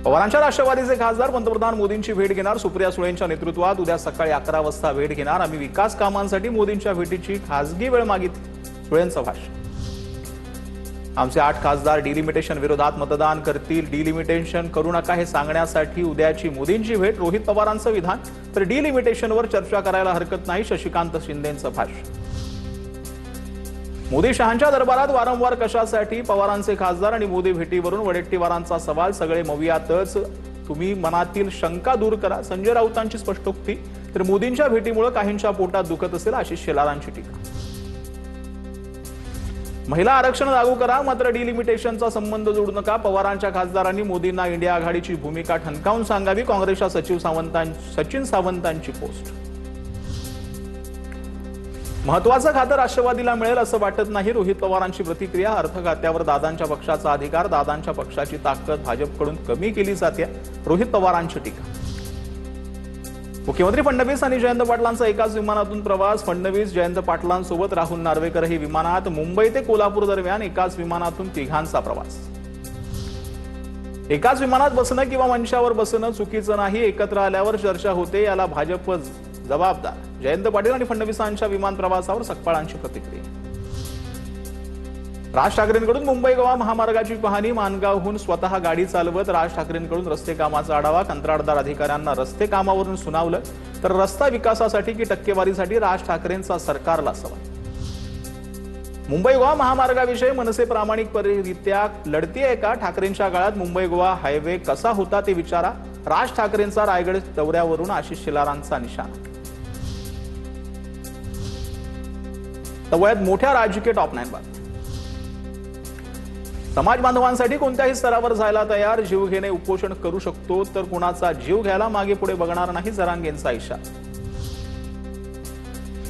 पवारांच्या राष्ट्रवादीचे खासदार पंतप्रधान मोदींची भेट घेणार। सुप्रिया सुळेंच्या नेतृत्वात उद्या सकाळी 11 वाजता भेट घेणार। आम्ही विकास कामांसाठी मोदींच्या भेटीची खासगी वेळ मागितली। सुळेंचं भाषण। आमचे 8 खासदार डिलिमिटेशन विरोधात मतदान करतील। डिलिमिटेशन करू नका हे सांगण्यासाठी उद्याची मोदींची भेट। रोहित पवारांचं विधान, तर डिलिमिटेशनवर चर्चा करायला हरकत नाही। शशिकांत शिंदेंचं भाषण। मोदी शहांच्या दरबारात वारंवार कशासाठी? पवारांचे खासदार आणि मोदी भेटीवरून वडेट्टीवारांचा सवाल। सगळे मवियातच, तुम्ही मनातील शंका दूर करा। संजय राऊतांची स्पष्टोक्ती। तर मोदींच्या भेटीमुळे काहींच्या पोटात दुखत असेल आशिष शेलारांची टीका। महिला आरक्षण लागू करा, मात्र डिलिमिटेशनचा संबंध जोडू नका। पवारांच्या खासदारांनी मोदींना इंडिया आघाडीची भूमिका ठणकावून सांगावी। काँग्रेसच्या सचिन सावंतांची पोस्ट। महत्वाचं खातं राष्ट्रवादीला मिळेल असं वाटत नाही। रोहित पवारांची प्रतिक्रिया। अर्थ खात्यावर दादांच्या पक्षाचा अधिकार, दादांच्या पक्षाची ताकद भाजपकडून कमी केली जाते। रोहित पवारांची टीका। मुख्यमंत्री फडणवीस आणि जयंत पाटलांचा एकाच विमानातून प्रवास। फडणवीस जयंत पाटलांसोबत राहुल नार्वेकरही विमानात। मुंबई ते कोल्हापूर दरम्यान एकाच विमानातून तिघांचा प्रवास। एकाच विमानात बसणं किंवा मंचावर बसणं चुकीचं नाही। एकत्र आल्यावर चर्चा होते, याला भाजप जबाबदार। जयंत पाटील आणि फडणवीसांच्या विमान प्रवासावर सकपाळांची प्रतिक्रिया। राज ठाकरेंकडून मुंबई गोवा महामार्गाची पाहणी। मानगावहून स्वतः गाडी चालवत राज ठाकरेंकडून रस्ते कामाचा आढावा। कंत्राटदार अधिकाऱ्यांना रस्ते कामावरून सुनावलं, तर रस्ता विकासासाठी की टक्केवारीसाठी? राज ठाकरेंचा सरकारला सवाल। मुंबई गोवा महामार्गाविषयी मनसे प्रामाणिकरित्या लढतीये का? ठाकरेंच्या काळात मुंबई गोवा हायवे कसा होता ते विचारा। राज ठाकरेंचा रायगड दौऱ्यावरून आशिष शेलारांचा निशाणा। तवयात मोठ्या राजकीय टॉप 9 बातम्या। समाज बांधवांसाठी कोणत्याही स्तरावर जायला तयार। जीव घेणे उपोषण करू शकतो, तर कुणाचा जीव घ्यायला मागे पुढे बघणार नाही। जरांगेंचा इशारा।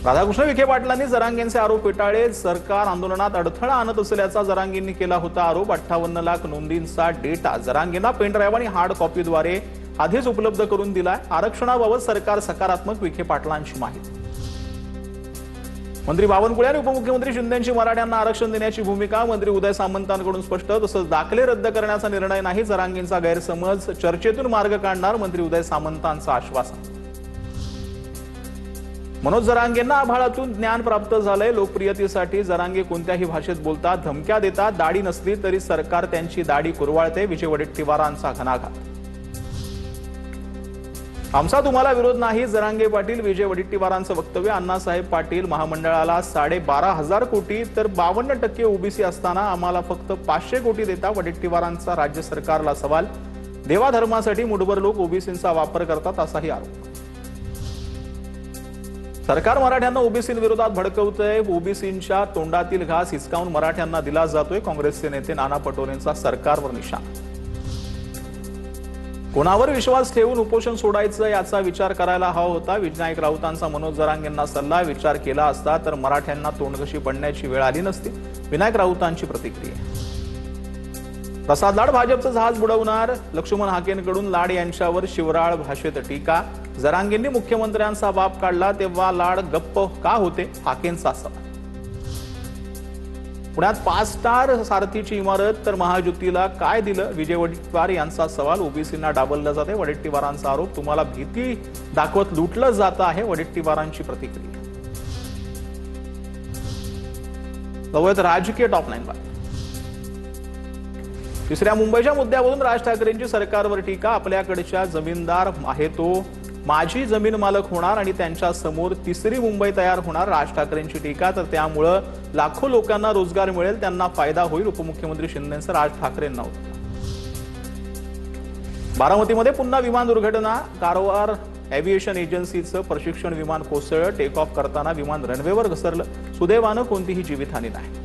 राधाकृष्ण विखे पाटलांनी जरांगेंचे आरोप फेटाळले। सरकार आंदोलनात अडथळा आणत असल्याचा जरांगेंनी केला होता आरोप। 58 लाख नोंदींचा डेटा जरांगेंना पेनड्राईव्ह आणि हार्ड कॉपीद्वारे आधीच उपलब्ध करून दिलाय। आरक्षणाबाबत सरकार सकारात्मक, विखे पाटलांची माहिती। मंत्री बावनकुळे आणि उपमुख्यमंत्री शिंदेंची मराठ्यांना आरक्षण देण्याची भूमिका। मंत्री उदय सामंतांकडून स्पष्ट। तसंच दाखले रद्द करण्याचा निर्णय नाही। जरांगेंचा गैरसमज, चर्चेतून मार्ग काढणार। मंत्री उदय सामंतांचं आश्वासन। मनोज जरांगेंना आभाळातून ज्ञान प्राप्त झालंय। लोकप्रियतेसाठी जरांगे कोणत्याही भाषेत बोलतात, धमक्या देतात। दाढी नसली तरी सरकार त्यांची दाढी कुरवाळते। विजय वडेट्टीवारांचा घणाघात। आमचा तुम्हाला विरोध नाही, जरांगे पाटील। विजय वडेट्टीवारांचं वक्तव्य। अण्णासाहेब पाटील महामंडळाला 12,500 कोटी तर 52% ओबीसी असताना आम्हाला फक्त 500 कोटी देता। वडेट्टीवारांचा राज्य सरकारला सवाल। देवाधर्मासाठी मुठभर लोक ओबीसींचा वापर करतात असाही आरोप। सरकार मराठ्यांना ओबीसींविरोधात भडकवतंय। ओबीसींच्या तोंडातील घास हिसकावून मराठ्यांना दिला जातोय। काँग्रेसचे नेते नाना पटोलेंचा सरकारवर निशाणा। कोणावर विश्वास ठेवून उपोषण सोडायचं याचा विचार करायला हवा होता। विनायक राऊतांचा मनोज जरांगेंना सल्ला। विचार केला असता तर मराठ्यांना तोंडघशी पडण्याची वेळ आली नसती। विनायक राऊतांची प्रतिक्रिया। प्रसाद लाड भाजपचं जहाज बुडवणार। लक्ष्मण हाकेंकडून लाड यांच्यावर शिवराळ भाषेत टीका। जरांगेंनी मुख्यमंत्र्यांचा बाप काढला तेव्हा लाड गप्प का होते? हाकेंचा सवाल। पुण्यात 5 स्टार सारथीची इमारत, तर महायुतीला काय दिलं? विजय वडेट्टीवार यांचा सवाल। ओबीसींना डावललं जाते। वडेट्टीवारांचा आरोप। तुम्हाला भीती दाखवत लुटलं जात आहे। वडेट्टीवारांची प्रतिक्रिया। तवयात राजकीय टॉप 9 बातम्या। तिसऱ्या मुंबईच्या मुद्द्यावरून राज ठाकरेंची सरकारवर टीका। आपल्याकडच्या जमीनदार आहे तो माझी जमीन मालक होणार आणि त्यांच्या समोर तिसरी मुंबई तयार होणार। राज ठाकरेंची टीका। तर त्यामुळे लाखो लोकांना रोजगार मिळेल, त्यांना फायदा होईल। उपमुख्यमंत्री शिंदेंचं राज ठाकरेंना उत्तर। बारामतीमध्ये पुन्हा विमान दुर्घटना। कारवार एव्हिएशन एजन्सीचं प्रशिक्षण विमान कोसळलं। टेक ऑफ करताना विमान रनवेवर घसरलं। सुदैवानं कोणतीही जीवितहानी नाही।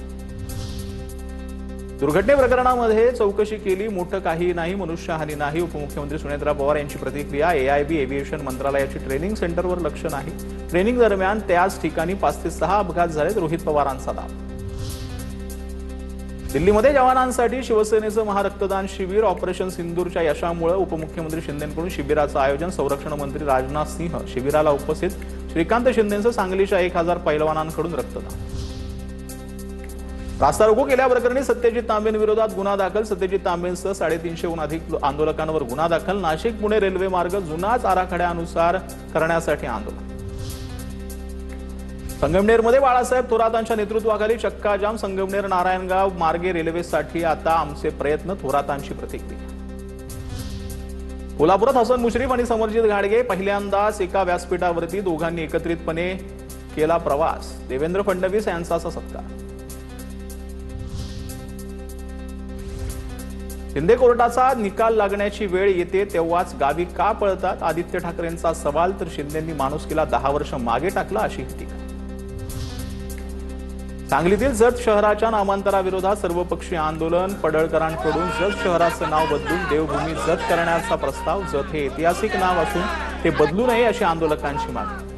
दुर्घटने प्रकरणामध्ये चौकशी केली, मोठं काही नाही, मनुष्यहानी नाही। उपमुख्यमंत्री सुनेत्रा पवार यांची प्रतिक्रिया। एआयबी एव्हिएशन मंत्रालयाची ट्रेनिंग सेंटरवर लक्ष नाही। ट्रेनिंग दरम्यान त्याच ठिकाणी 5 ते 6 अपघात झालेत। रोहित पवारांचा दावा। दिल्लीमध्ये जवानांसाठी शिवसेनेचं महारक्तदान शिबिर। ऑपरेशन सिंदूरच्या यशामुळे उपमुख्यमंत्री शिंदेंकडून शिबिराचं आयोजन। संरक्षण मंत्री राजनाथ सिंह शिबिराला उपस्थित। श्रीकांत शिंदेंचं सांगलीच्या 1000 पैलवानांकडून रक्तदान। रास्ता रोको केल्याप्रकरणी सत्यजित तांबेंविरोधात गुन्हा दाखल. सत्यजित तांबेंसह 350हून अधिक आंदोलकांवर गुन्हा दाखल. नाशिक पुणे रेल्वे मार्ग जुनाच आराखड्यानुसार करण्यासाठी आंदोलन. संगमनेरमध्ये बाळासाहेब थोरातांच्या नेतृत्वाखाली चक्काजाम. संगमनेर नारायणगाव मार्गे रेल्वेसाठी आता आमचे प्रयत्न. थोरातांची प्रतिक्रिया. कोल्हापुरात हसन मुश्रीफ आणि समरजित घाडगे पहिल्यांदाच एका व्यासपीठावरती दोघांनी एकत्रितपणे केला प्रवास. देवेंद्र फडणवीस यांचा सत्कार. शिंदे कोर्टाचा निकाल लागण्याची वेळ येते तेव्हाच गावी का पळतात? आदित्य ठाकरेंचा सवाल. तर शिंदेंनी माणुसकीला 10 वर्ष मागे टाकला अशी टीका. सांगलीतील जत शहराच्या नामांतराविरोधात सर्वपक्षीय आंदोलन. पडळकरांकडून जत शहराचं नाव बदलून देवभूमी जत करण्याचा प्रस्ताव. जत हे ऐतिहासिक नाव असून ते बदलू नये अशी आंदोलकांची मागणी.